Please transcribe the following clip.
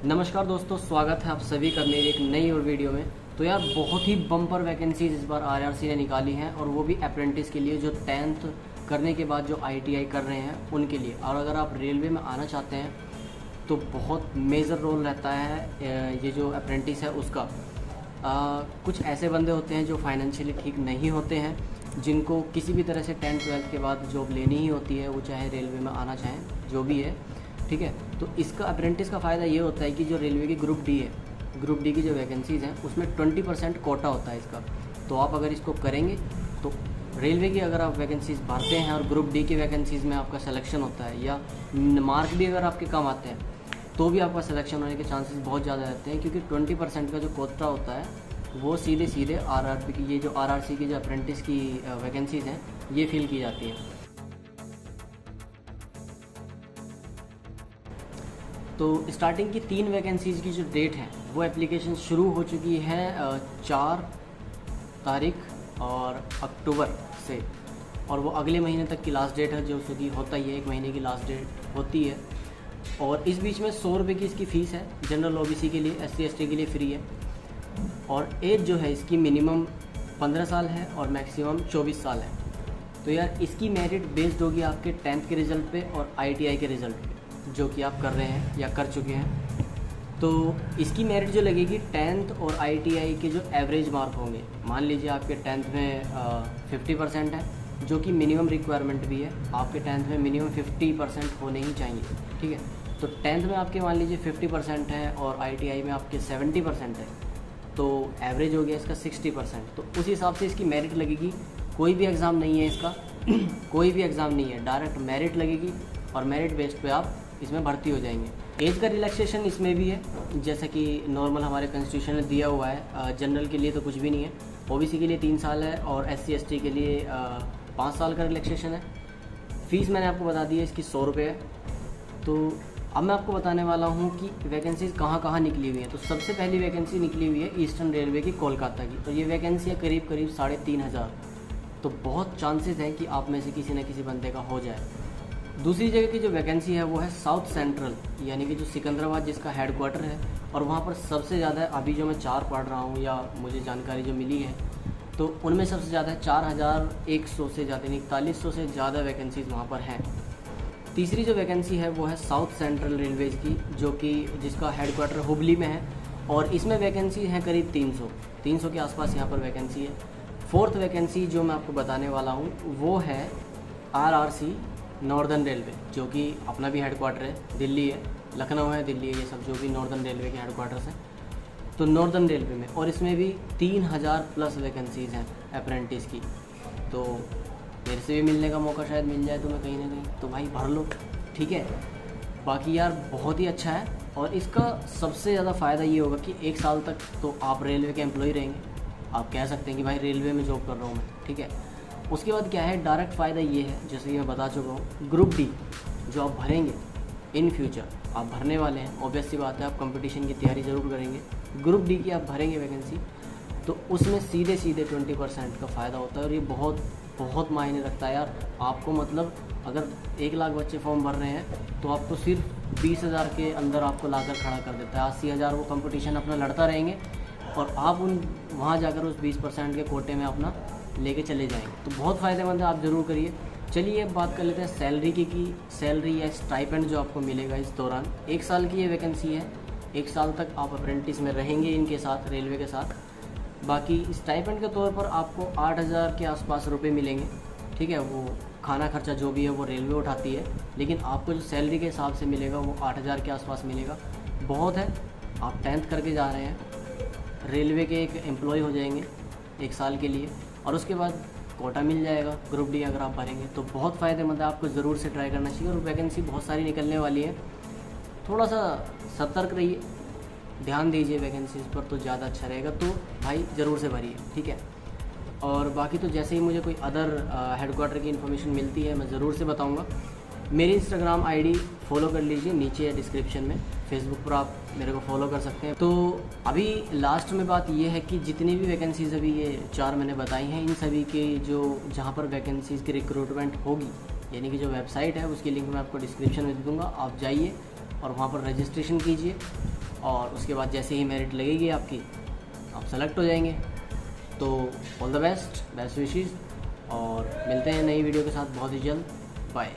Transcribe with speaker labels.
Speaker 1: नमस्कार दोस्तों, स्वागत है आप सभी का मेरी एक नई और वीडियो में। तो यार बहुत ही बम्पर वैकेंसीज इस बार आरआरसी ने निकाली हैं और वो भी अप्रेंटिस के लिए जो 10th करने के बाद जो आईटीआई कर रहे हैं उनके लिए। और अगर आप रेलवे में आना चाहते हैं तो बहुत मेजर रोल रहता है ये जो अप्रेंटिस है उसका। कुछ ऐसे बंदे होते हैं जो फाइनेंशियली ठीक नहीं होते हैं, जिनको किसी भी तरह से 10th-12th के बाद जॉब लेनी ही होती है, वो चाहे रेलवे में आना चाहें जो भी है, ठीक है। तो इसका अप्रेंटिस का फ़ायदा ये होता है कि जो रेलवे की ग्रुप डी है, ग्रुप डी की जो वैकेंसीज़ हैं उसमें 20% कोटा होता है इसका। तो आप अगर इसको करेंगे तो रेलवे की अगर आप वैकेंसीज़ भरते हैं और ग्रुप डी की वैकेंसीज़ में आपका सिलेक्शन होता है या मार्क भी अगर आपके कम आते हैं तो भी आपका सिलेक्शन होने के चांसेस बहुत ज़्यादा रहते हैं, क्योंकि 20% का जो कोटा होता है वो सीधे सीधे आरआरबी की, ये जो आरआरसी की जो अप्रेंटिस की वैकेंसीज़ हैं ये फिल की जाती है। तो स्टार्टिंग की 3 वैकेंसीज़ की जो डेट है वो एप्लीकेशन शुरू हो चुकी है 4 तारीख और अक्टूबर से, और वो अगले महीने तक की लास्ट डेट है, जो उसकी होता ही है, 1 महीने की लास्ट डेट होती है। और इस बीच में 100 रुपये की इसकी फ़ीस है। जनरल ओबीसी के लिए, SC ST के लिए फ्री है। और एज जो है इसकी मिनिमम 15 साल है और मैक्सिमम 24 साल है। तो यार इसकी मेरिट बेस्ड होगी आपके 10th के रिज़ल्ट पे और ITI के रिज़ल्ट पे, जो कि आप कर रहे हैं या कर चुके हैं। तो इसकी मेरिट जो लगेगी 10th और ITI के जो एवरेज मार्क होंगे, मान लीजिए आपके 10th में 50% है, जो कि मिनिमम रिक्वायरमेंट भी है। आपके 10th में मिनिमम 50% होने ही चाहिए, ठीक है। तो 10th में आपके मान लीजिए 50% है और ITI में आपके 70% है, तो एवरेज हो गया इसका 60%। तो उस हिसाब से इसकी मेरिट लगेगी। कोई भी एग्ज़ाम नहीं है इसका कोई भी एग्ज़ाम नहीं है, डायरेक्ट मेरिट लगेगी और मेरिट बेस्ड पे आप इसमें भर्ती हो जाएंगे। एज का रिलैक्सेशन इसमें भी है, जैसा कि नॉर्मल हमारे कॉन्स्टिट्यूशन में दिया हुआ है। जनरल के लिए तो कुछ भी नहीं है, ओबीसी के लिए 3 साल है और SC ST के लिए 5 साल का रिलैक्सेशन है। फ़ीस मैंने आपको बता दी है, इसकी 100 रुपये है। तो अब मैं आपको बताने वाला हूँ कि वैकेंसीज़ कहाँ कहाँ निकली हुई हैं। तो सबसे पहली वैकेंसी निकली हुई है ईस्टर्न रेलवे की, कोलकाता की। तो ये वैकेंसी है करीब 3,500। तो बहुत चांसेस हैं कि आप में से किसी न किसी बंदे का हो जाए। दूसरी जगह की जो वैकेंसी है वो है साउथ सेंट्रल, यानी कि जो सिकंदराबाद जिसका हेडक्वार्टर है, और वहाँ पर सबसे ज़्यादा अभी जो मैं 4 पढ़ रहा हूँ या मुझे जानकारी जो मिली है, तो उनमें सबसे ज़्यादा 4,100 से ज़्यादा, यानी 4100 से ज़्यादा वैकेंसीज़ वहाँ पर हैं। तीसरी जो वैकेंसी है वो है साउथ सेंट्रल रेलवेज़ की, जो कि जिसका हेडक्वार्टर हुबली में है, और इसमें वैकेंसी है करीब 300 के आसपास यहाँ पर वैकेंसी है। फोर्थ वैकेंसी जो मैं आपको बताने वाला हूँ वो है आरआरसी नॉर्दर्न रेलवे, जो कि अपना भी हेडक्वार्टर है, दिल्ली है, लखनऊ है, दिल्ली है, ये सब जो भी नॉर्दर्न रेलवे के हेडक्वार्टर्स हैं। तो नॉर्दर्न रेलवे में, और इसमें भी 3,000 प्लस वैकेंसीज़ हैं अप्रेंटिस की। तो मेरे से भी मिलने का मौका शायद मिल जाए तुम्हें कहीं ना कहीं, तो भाई भर लो, ठीक है। बाकी यार बहुत ही अच्छा है, और इसका सबसे ज़्यादा फ़ायदा ये होगा कि 1 साल तक तो आप रेलवे के एम्प्लॉय रहेंगे। आप कह सकते हैं कि भाई रेलवे में जॉब कर रहा हूँ मैं, ठीक है। उसके बाद क्या है, डायरेक्ट फ़ायदा ये है, जैसे कि मैं बता चुका हूँ, ग्रुप डी जो आप भरेंगे इन फ्यूचर, आप भरने वाले हैं, ऑब्वियस सी बात है, आप कंपटीशन की तैयारी ज़रूर करेंगे। ग्रुप डी की आप भरेंगे वैकेंसी, तो उसमें सीधे 20% का फ़ायदा होता है, और ये बहुत बहुत मायने रखता है यार आपको। मतलब अगर 1 लाख बच्चे फॉर्म भर रहे हैं तो आपको सिर्फ 20,000 के अंदर आपको लाकर खड़ा कर देता है। 80,000 वो कंपटीशन अपना लड़ता रहेंगे, और आप वहाँ जाकर उस 20% के कोटे में अपना लेके चले जाएंगे। तो बहुत फ़ायदेमंद है, आप ज़रूर करिए। चलिए अब बात कर लेते हैं सैलरी की सैलरी या स्टाइपेंड जो आपको मिलेगा इस दौरान। 1 साल की ये वैकेंसी है, 1 साल तक आप अप्रेंटिस में रहेंगे इनके साथ, रेलवे के साथ। बाकी स्टाइपेंड के तौर पर आपको 8,000 के आसपास रुपये मिलेंगे, ठीक है। वो खाना खर्चा जो भी है वो रेलवे उठाती है, लेकिन आपको जो सैलरी के हिसाब से मिलेगा वो 8,000 के आसपास मिलेगा। बहुत है, आप 10th करके जा रहे हैं, रेलवे के एक एम्प्लॉय हो जाएंगे 1 साल के लिए, और उसके बाद कोटा मिल जाएगा ग्रुप डी अगर आप भरेंगे। तो बहुत फ़ायदेमंद है, आपको ज़रूर से ट्राई करना चाहिए। और वैकेंसी बहुत सारी निकलने वाली है, थोड़ा सा सतर्क रहिए, ध्यान दीजिए वैकेंसीज पर, तो ज़्यादा अच्छा रहेगा। तो भाई ज़रूर से भरिए, ठीक है। और बाकी तो जैसे ही मुझे कोई अदर हेडक्वार्टर की इन्फॉर्मेशन मिलती है मैं ज़रूर से बताऊँगा। मेरी इंस्टाग्राम ID फॉलो कर लीजिए, नीचे है डिस्क्रिप्शन में। फेसबुक पर आप मेरे को फॉलो कर सकते हैं। तो अभी लास्ट में बात ये है कि जितनी भी वैकेंसीज़ अभी ये 4 मैंने बताई हैं, इन सभी के जो जहाँ पर वैकेंसीज़ की रिक्रूटमेंट होगी, यानी कि जो वेबसाइट है उसकी लिंक मैं आपको डिस्क्रिप्शन में दे दूँगा। आप जाइए और वहाँ पर रजिस्ट्रेशन कीजिए, और उसके बाद जैसे ही मेरिट लगेगी आपकी आप सेलेक्ट हो जाएंगे। तो all the best, best wishes, और मिलते हैं नई वीडियो के साथ बहुत ही जल्द। बाय।